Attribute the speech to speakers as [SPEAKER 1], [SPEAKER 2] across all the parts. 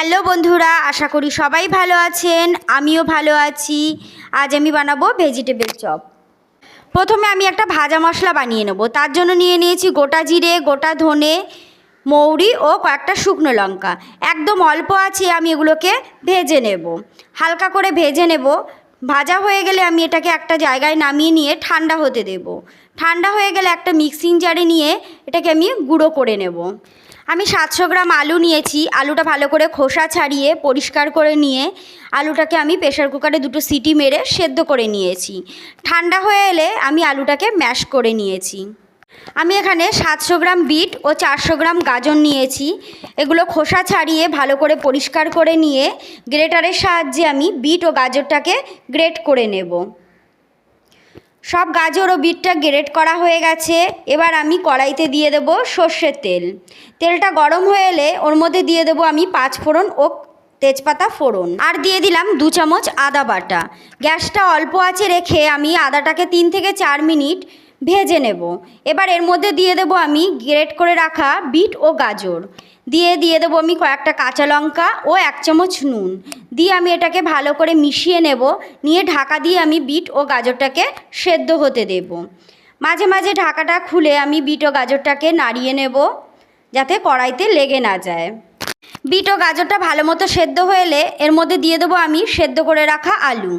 [SPEAKER 1] Hello বন্ধুরা, আশা করি সবাই ভালো আছেন। আমিও ভালো আছি। আজ আমি বানাবো ভেজিটেবল চপ। প্রথমে আমি একটা ভাজা মশলা বানিয়ে নেব। তার জন্য নিয়ে নিয়েছি গোটা জিরে, গোটা ধনে, মৌরি ও কয়েকটা শুকনো লঙ্কা। একদম অল্প আছে, আমি এগুলোকে ভেজে নেব। হালকা করে ভেজে নেব। ভাজা হয়ে গেলে আমি এটাকে একটা জায়গায় নামিয়ে নিয়ে ঠান্ডা হতে দেব। ঠান্ডা হয়ে গেলে একটা মিক্সিং জারে নিয়ে এটাকে আমি গুঁড়ো করে নেব। আমি 700 গ্রাম আলু নিয়েছি। আলুটা ভালো করে খোসা ছাড়িয়ে পরিষ্কার করে নিয়ে আলুটাকে আমি প্রেসার কুকারে 2টো সিটি মেরে সেদ্ধ করে নিয়েছি। ঠান্ডা হয়ে এলে আমি আলুটাকে ম্যাশ করে নিয়েছি। আমি এখানে 700 গ্রাম বিট ও 400 গ্রাম গাজর নিয়েছি। এগুলো খোসা ছাড়িয়ে ভালো করে পরিষ্কার করে নিয়ে গ্রেটারের সাহায্যে আমি বিট ও গাজরটাকে গ্রেট করে নেব। সব গাজর ও বিটটা গ্রেট করা হয়ে গেছে। এবার আমি কড়াইতে দিয়ে দেব সর্ষের তেল। তেলটা গরম হয়ে এলে ওর মধ্যে দিয়ে দেব আমি 5 ফোড়ন ও তেজপাতা ফোড়ন, আর দিয়ে দিলাম 2 চামচ আদা বাটা। গ্যাসটা অল্প আঁচে রেখে আমি আদাটাকে 3 থেকে 4 মিনিট ভেজে নেব। এবার এর মধ্যে দিয়ে দেব আমি গ্রেট করে রাখা বিট ও গাজর, দিয়ে দেবো আমি কয়েকটা কাঁচা লঙ্কা ও 1 চামচ নুন দিয়ে আমি এটাকে ভালো করে মিশিয়ে নেব। নিয়ে ঢাকা দিয়ে আমি বিট ও গাজরটাকে সেদ্ধ হতে দেব। মাঝে মাঝে ঢাকাটা খুলে আমি বিট ও গাজরটাকে নাড়িয়ে নেব, যাতে কড়াইতে লেগে না যায়। বিট ও গাজরটা ভালো মতো সেদ্ধ হয়ে এলে এর মধ্যে দিয়ে দেবো আমি সেদ্ধ করে রাখা আলু।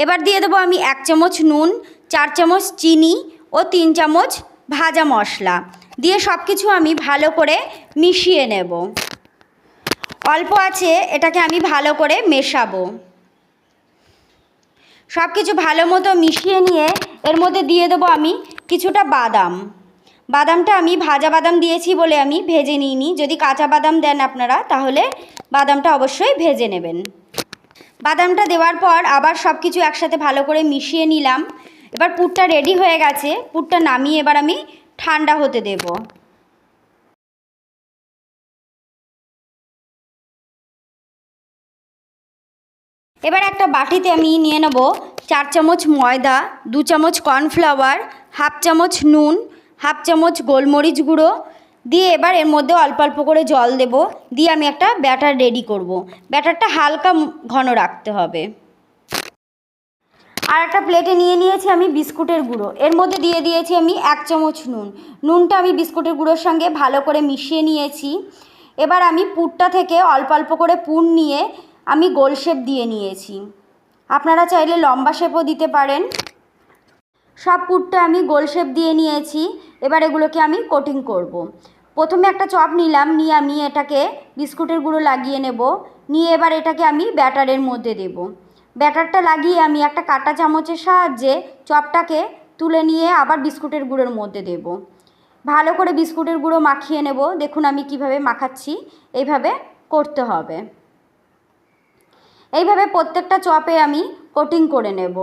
[SPEAKER 1] এবার দিয়ে দেবো আমি 1 চামচ নুন, 4 চামচ চিনি ও 3 চামচ ভাজা মশলা দিয়ে সব কিছু আমি ভালো করে মিশিয়ে নেব। অল্প আছে এটাকে আমি ভালো করে মেশাবো। সব কিছু ভালো মতো মিশিয়ে নিয়ে এর মধ্যে দিয়ে দেবো আমি কিছুটা বাদাম। বাদামটা আমি ভাজা বাদাম দিয়েছি বলে আমি ভেজে নিইনি। যদি কাঁচা বাদাম দেন আপনারা, তাহলে বাদামটা অবশ্যই ভেজে নেবেন। বাদামটা দেওয়ার পর আবার সব কিছু একসাথে ভালো করে মিশিয়ে নিলাম। এবার পুরটা রেডি হয়ে গেছে। পুরটা নামিয়ে এবার আমি ঠান্ডা হতে দেব। এবার একটা বাটিতে আমি নিয়ে নেব 4 চামচ ময়দা, 2 চামচ কর্নফ্লাওয়ার, হাফ চামচ নুন, হাফ চামচ গোলমরিচ গুঁড়ো দিয়ে এবার এর মধ্যে অল্প অল্প করে জল দেব। দিয়ে আমি একটা ব্যাটার রেডি করব। ব্যাটারটা হালকা ঘন রাখতে হবে। আর একটা প্লেটে নিয়ে নিয়েছি আমি বিস্কুটের গুঁড়ো। এর মধ্যে দিয়ে দিয়েছি আমি 1 চামচ নুন। নুনটা আমি বিস্কুটের গুঁড়োর সঙ্গে ভালো করে মিশিয়ে নিয়েছি। এবার আমি পুরটা থেকে অল্প অল্প করে পুর নিয়ে আমি গোল শেপ দিয়ে নিয়েছি। আপনারা চাইলে লম্বা শেপও দিতে পারেন। সব পুরটা আমি গোল শেপ দিয়ে নিয়েছি। এবার এগুলোকে আমি কোটিং করব। প্রথমে একটা চপ নিলাম, নিয়ে আমি এটাকে বিস্কুটের গুঁড়ো লাগিয়ে নেব। নিয়ে এবার এটাকে আমি ব্যাটারের মধ্যে দেব। ব্যাটারটা লাগিয়ে আমি একটা কাঁটা চামচের সাহায্যে চপটাকে তুলে নিয়ে আবার বিস্কুটের গুঁড়োর মধ্যে দেব। ভালো করে বিস্কুটের গুঁড়ো মাখিয়ে নেব। দেখুন আমি কিভাবে মাখাচ্ছি, এইভাবে করতে হবে। এইভাবে প্রত্যেকটা চপে আমি কোটিং করে নেব।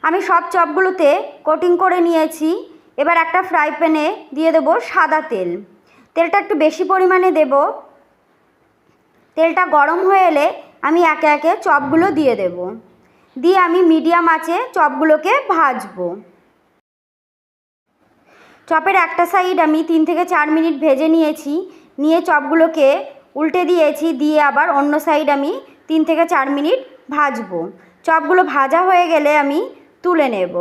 [SPEAKER 1] আমি সব চপগুলোতে কোটিং করে নিয়েছি। এবার একটা ফ্রাই প্যানে দিয়ে দেব সাদা তেল। তেলটা একটু বেশি পরিমাণে দেব। তেলটা গরম হয়ে এলে আমি একে একে চপগুলো দিয়ে দেব। দিয়ে আমি মিডিয়াম আঁচে চপগুলোকে ভাজবো। চপের একটা সাইড আমি 3 থেকে 4 মিনিট ভেজে নিয়েছি। নিয়ে চপগুলোকে উল্টে দিয়েছি, দিয়ে আবার অন্য সাইড আমি 3 থেকে 4 মিনিট ভাজবো। চপগুলো ভাজা হয়ে গেলে আমি তুলে নেব।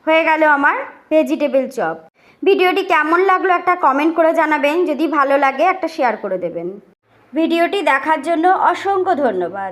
[SPEAKER 1] হয়ে গেল আমার ভেজিটেবল চপ। ভিডিওটি কেমন লাগলো একটা কমেন্ট করে জানাবেন। যদি ভালো লাগে একটা শেয়ার করে দেবেন। ভিডিওটি দেখার জন্য অসংখ্য ধন্যবাদ।